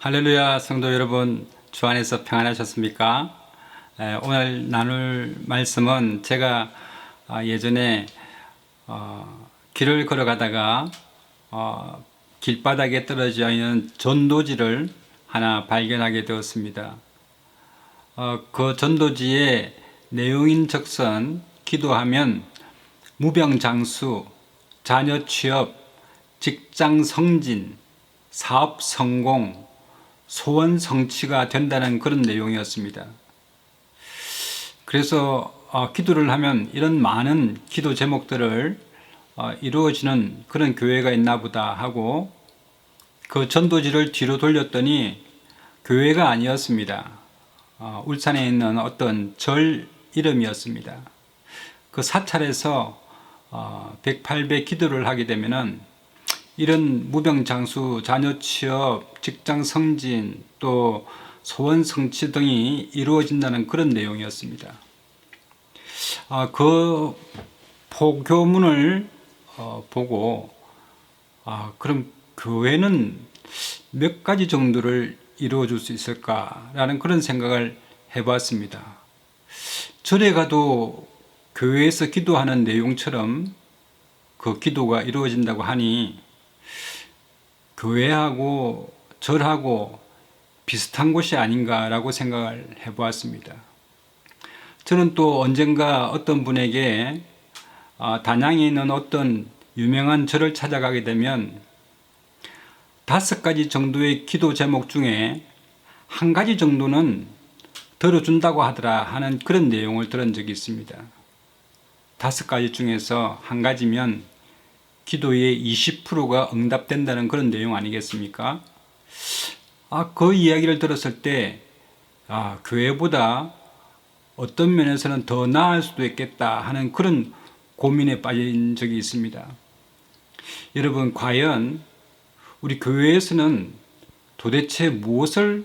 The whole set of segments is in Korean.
할렐루야, 성도 여러분, 주 안에서 평안하셨습니까? 오늘 나눌 말씀은 제가 예전에 길을 걸어가다가 길바닥에 떨어져 있는 전도지를 하나 발견하게 되었습니다. 그 전도지의 내용인즉슨 기도하면 무병장수, 자녀 취업, 직장 승진, 사업 성공, 소원 성취가 된다는 그런 내용이었습니다. 그래서 기도를 하면 이런 많은 기도 제목들을 이루어지는 그런 교회가 있나 보다 하고 그 전도지를 뒤로 돌렸더니 교회가 아니었습니다. 울산에 있는 어떤 절 이름이었습니다. 그 사찰에서 108배 기도를 하게 되면은 이런 무병장수, 자녀 취업, 직장 승진, 또 소원 성취 등이 이루어진다는 그런 내용이었습니다. 그 포교문을 보고 그럼 교회는 몇 가지 정도를 이루어줄 수 있을까라는 그런 생각을 해봤습니다. 절에 가도 교회에서 기도하는 내용처럼 그 기도가 이루어진다고 하니 교회하고 절하고 비슷한 곳이 아닌가라고 생각을 해보았습니다. 저는 또 언젠가 어떤 분에게 단양에 있는 어떤 유명한 절을 찾아가게 되면 5가지 정도의 기도 제목 중에 한 가지 정도는 들어준다고 하더라 하는 그런 내용을 들은 적이 있습니다. 5가지 중에서 한 가지면 기도의 20%가 응답된다는 그런 내용 아니겠습니까? 그 이야기를 들었을 때, 교회보다 어떤 면에서는 더 나을 수도 있겠다 하는 그런 고민에 빠진 적이 있습니다. 여러분, 과연 우리 교회에서는 도대체 무엇을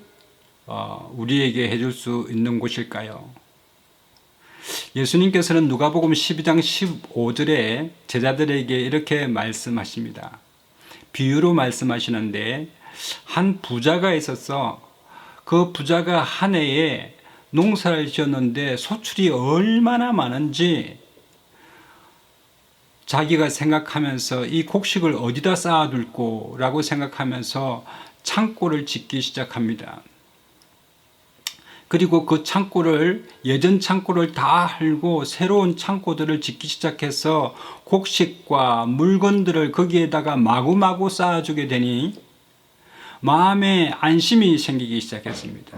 우리에게 해줄 수 있는 곳일까요? 예수님께서는 누가복음 12장 15절에 제자들에게 이렇게 말씀하십니다. 비유로 말씀하시는데 한 부자가 있어서 그 부자가 한 해에 농사를 지었는데 소출이 얼마나 많은지 자기가 생각하면서 이 곡식을 어디다 쌓아둘고 라고 생각하면서 창고를 짓기 시작합니다. 그리고 그 창고를 예전 창고를 다 헐고 새로운 창고들을 짓기 시작해서 곡식과 물건들을 거기에다가 마구마구 쌓아주게 되니 마음에 안심이 생기기 시작했습니다.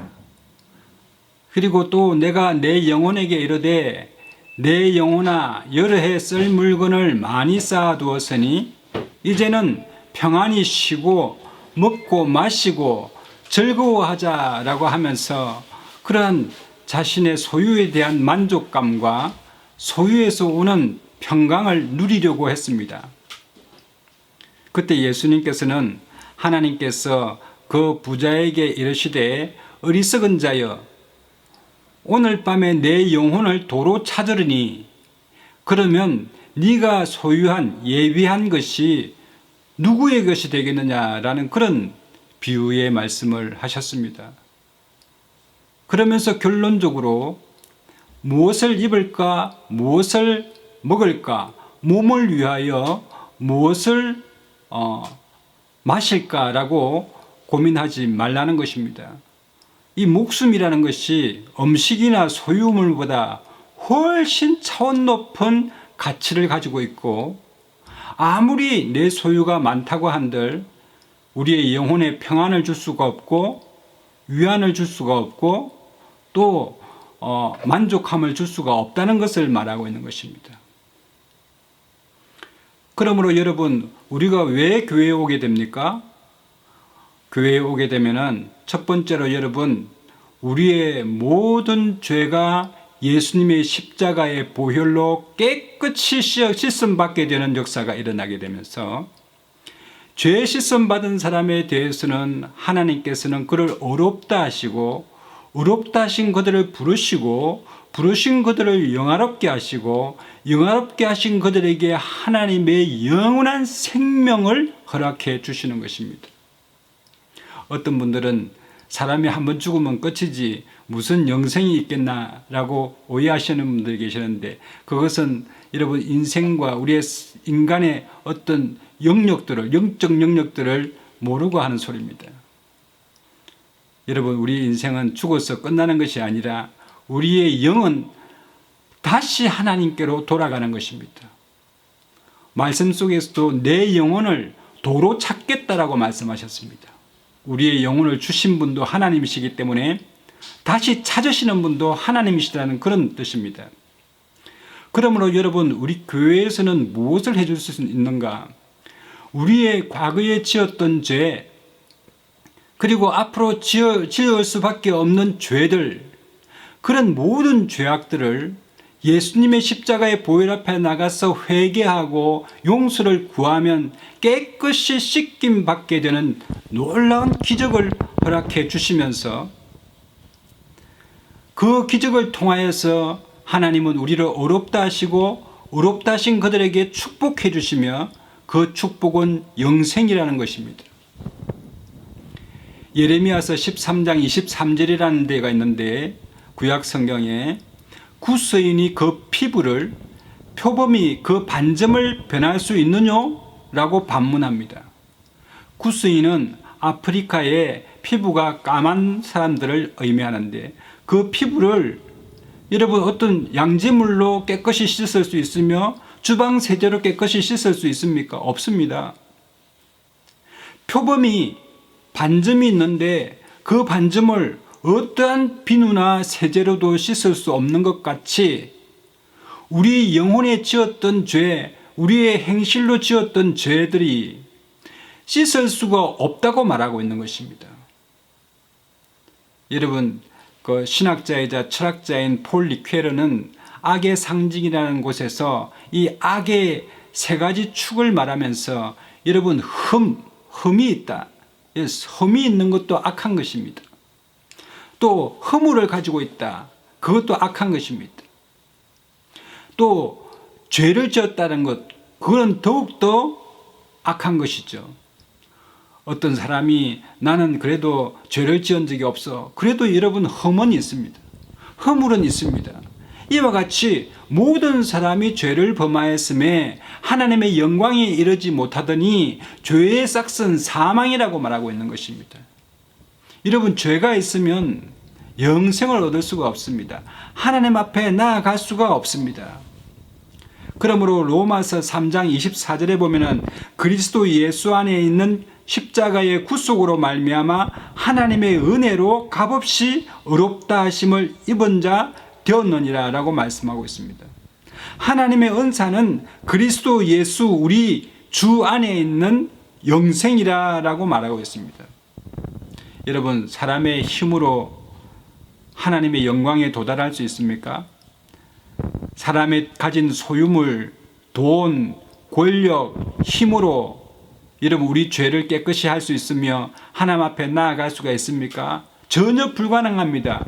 그리고 또 내가 내 영혼에게 이르되 내 영혼아 여러 해 쓸 물건을 많이 쌓아두었으니 이제는 평안히 쉬고 먹고 마시고 즐거워하자라고 하면서 그러한 자신의 소유에 대한 만족감과 소유에서 오는 평강을 누리려고 했습니다. 그때 예수님께서는 하나님께서 그 부자에게 이르시되 어리석은 자여 오늘 밤에 내 영혼을 도로 찾으리니 그러면 네가 소유한 예비한 것이 누구의 것이 되겠느냐라는 그런 비유의 말씀을 하셨습니다. 그러면서 결론적으로 무엇을 입을까, 무엇을 먹을까, 몸을 위하여 무엇을 마실까라고 고민하지 말라는 것입니다. 이 목숨이라는 것이 음식이나 소유물보다 훨씬 차원 높은 가치를 가지고 있고 아무리 내 소유가 많다고 한들 우리의 영혼에 평안을 줄 수가 없고 위안을 줄 수가 없고 또 만족함을 줄 수가 없다는 것을 말하고 있는 것입니다. 그러므로 여러분, 우리가 왜 교회에 오게 됩니까? 교회에 오게 되면은 첫 번째로 여러분, 우리의 모든 죄가 예수님의 십자가의 보혈로 깨끗이 씻음 받게 되는 역사가 일어나게 되면서 죄 씻음 받은 사람에 대해서는 하나님께서는 그를 의롭다 하시고 의롭다 하신 그들을 부르시고 부르신 그들을 영화롭게 하시고 영화롭게 하신 그들에게 하나님의 영원한 생명을 허락해 주시는 것입니다. 어떤 분들은 사람이 한번 죽으면 끝이지 무슨 영생이 있겠나라고 오해하시는 분들이 계시는데, 그것은 여러분 인생과 우리의 인간의 어떤 영역들을, 영적 영역들을 모르고 하는 소리입니다. 여러분, 우리 인생은 죽어서 끝나는 것이 아니라 우리의 영은 다시 하나님께로 돌아가는 것입니다. 말씀 속에서도 내 영혼을 도로 찾겠다라고 말씀하셨습니다. 우리의 영혼을 주신 분도 하나님이시기 때문에 다시 찾으시는 분도 하나님이시라는 그런 뜻입니다. 그러므로 여러분, 우리 교회에서는 무엇을 해줄 수 있는가? 우리의 과거에 지었던 죄, 그리고 앞으로 지을 수밖에 없는 죄들, 그런 모든 죄악들을 예수님의 십자가의 보혈 앞에 나가서 회개하고 용서를 구하면 깨끗이 씻김 받게 되는 놀라운 기적을 허락해 주시면서, 그 기적을 통하여서 하나님은 우리를 어렵다 하시고 어렵다 하신 그들에게 축복해 주시며, 그 축복은 영생이라는 것입니다. 예레미야서 13장 23절이라는 데가 있는데, 구약 성경에 구스인이 그 피부를 표범이 그 반점을 변할 수 있느냐? 라고 반문합니다. 구스인은 아프리카의 피부가 까만 사람들을 의미하는데, 그 피부를 여러분 어떤 양지물로 깨끗이 씻을 수 있으며 주방 세제로 깨끗이 씻을 수 있습니까? 없습니다. 표범이 반점이 있는데 그 반점을 어떠한 비누나 세제로도 씻을 수 없는 것 같이 우리 영혼에 지었던 죄, 우리의 행실로 지었던 죄들이 씻을 수가 없다고 말하고 있는 것입니다. 여러분, 그 신학자이자 철학자인 폴 리퀘르는 악의 상징이라는 곳에서 이 악의 세 가지 축을 말하면서, 여러분, 흠이 있다. 흠이 있는 것도 악한 것입니다. 또 허물을 가지고 있다. 그것도 악한 것입니다. 또 죄를 지었다는 것, 그건 더욱더 악한 것이죠. 어떤 사람이 나는 그래도 죄를 지은 적이 없어. 그래도 여러분 흠은 있습니다. 허물은 있습니다. 이와 같이 모든 사람이 죄를 범하였음에 하나님의 영광에 이르지 못하더니 죄의 싹은 사망이라고 말하고 있는 것입니다. 여러분, 죄가 있으면 영생을 얻을 수가 없습니다. 하나님 앞에 나아갈 수가 없습니다. 그러므로 로마서 3장 24절에 보면은 그리스도 예수 안에 있는 십자가의 구속으로 말미암아 하나님의 은혜로 값없이 의롭다 하심을 입은 자 되었느니라 라고 말씀하고 있습니다. 하나님의 은사는 그리스도 예수 우리 주 안에 있는 영생이라 라고 말하고 있습니다. 여러분, 사람의 힘으로 하나님의 영광에 도달할 수 있습니까? 사람의 가진 소유물, 돈, 권력, 힘으로 여러분 우리 죄를 깨끗이 할 수 있으며 하나님 앞에 나아갈 수가 있습니까? 전혀 불가능합니다.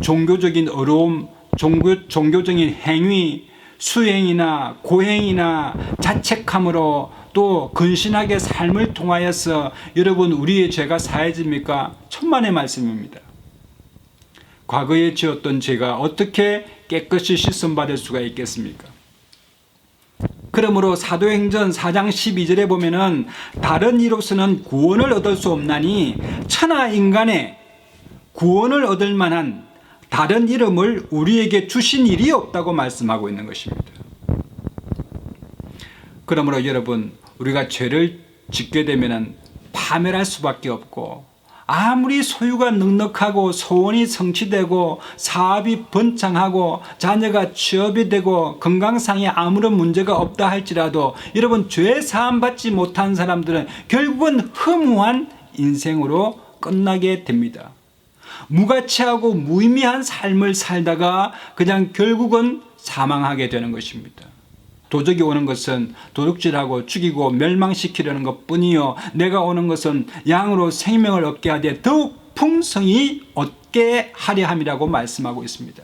종교적인 어려움, 종교적인 행위, 수행이나 고행이나 자책함으로 또 근신하게 삶을 통하여서 여러분 우리의 죄가 사해집니까? 천만의 말씀입니다. 과거에 지었던 죄가 어떻게 깨끗이 씻음받을 수가 있겠습니까? 그러므로 사도행전 4장 12절에 보면은 다른 이로서는 구원을 얻을 수 없나니 천하 인간의 구원을 얻을 만한 다른 이름을 우리에게 주신 일이 없다고 말씀하고 있는 것입니다. 그러므로 여러분, 우리가 죄를 짓게 되면은 파멸할 수밖에 없고, 아무리 소유가 넉넉하고 소원이 성취되고 사업이 번창하고 자녀가 취업이 되고 건강상에 아무런 문제가 없다 할지라도 여러분 죄 사함 받지 못한 사람들은 결국은 허무한 인생으로 끝나게 됩니다. 무가치하고 무의미한 삶을 살다가 그냥 결국은 사망하게 되는 것입니다. 도적이 오는 것은 도둑질하고 죽이고 멸망시키려는 것뿐이요, 내가 오는 것은 양으로 생명을 얻게 하되 더욱 풍성히 얻게 하려 함이라고 말씀하고 있습니다.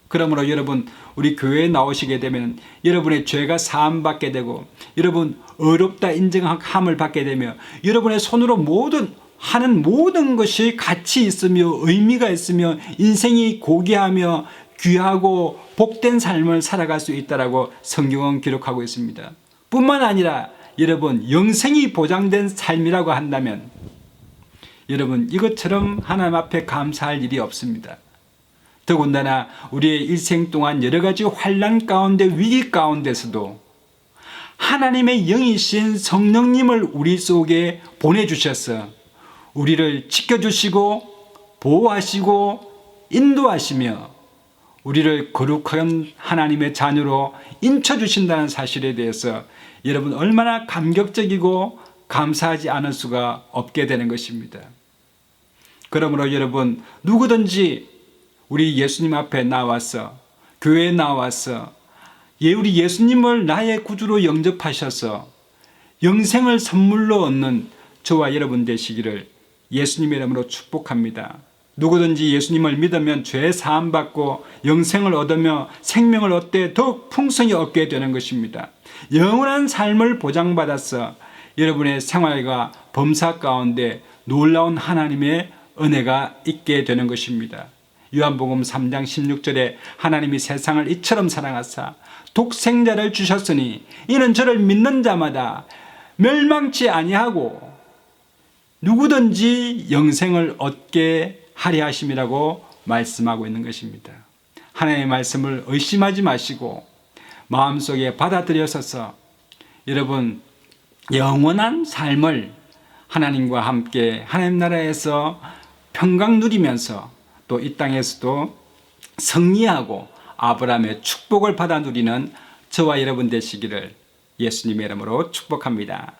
그러므로 여러분, 우리 교회에 나오시게 되면 여러분의 죄가 사함받게 되고 여러분 어렵다 인정함을 받게 되며 여러분의 손으로 모든 하는 모든 것이 가치 있으며 의미가 있으며 인생이 고귀하며 귀하고 복된 삶을 살아갈 수 있다라고 성경은 기록하고 있습니다. 뿐만 아니라 여러분 영생이 보장된 삶이라고 한다면 여러분 이것처럼 하나님 앞에 감사할 일이 없습니다. 더군다나 우리의 일생 동안 여러 가지 환난 가운데 위기 가운데서도 하나님의 영이신 성령님을 우리 속에 보내주셔서 우리를 지켜주시고 보호하시고 인도하시며 우리를 거룩한 하나님의 자녀로 인쳐주신다는 사실에 대해서 여러분 얼마나 감격적이고 감사하지 않을 수가 없게 되는 것입니다. 그러므로 여러분 누구든지 우리 예수님 앞에 나와서 교회에 나와서 우리 예수님을 나의 구주로 영접하셔서 영생을 선물로 얻는 저와 여러분 되시기를 예수님의 이름으로 축복합니다. 누구든지 예수님을 믿으면 죄 사함 받고 영생을 얻으며 생명을 얻되 더욱 풍성히 얻게 되는 것입니다. 영원한 삶을 보장받아서 여러분의 생활과 범사 가운데 놀라운 하나님의 은혜가 있게 되는 것입니다. 요한복음 3장 16절에 하나님이 세상을 이처럼 사랑하사 독생자를 주셨으니 이는 저를 믿는 자마다 멸망치 아니하고 누구든지 영생을 얻게 하려 하심이라고 말씀하고 있는 것입니다. 하나님의 말씀을 의심하지 마시고 마음속에 받아들여서서 여러분 영원한 삶을 하나님과 함께 하나님 나라에서 평강 누리면서 또 이 땅에서도 승리하고 아브라함의 축복을 받아 누리는 저와 여러분 되시기를 예수님의 이름으로 축복합니다.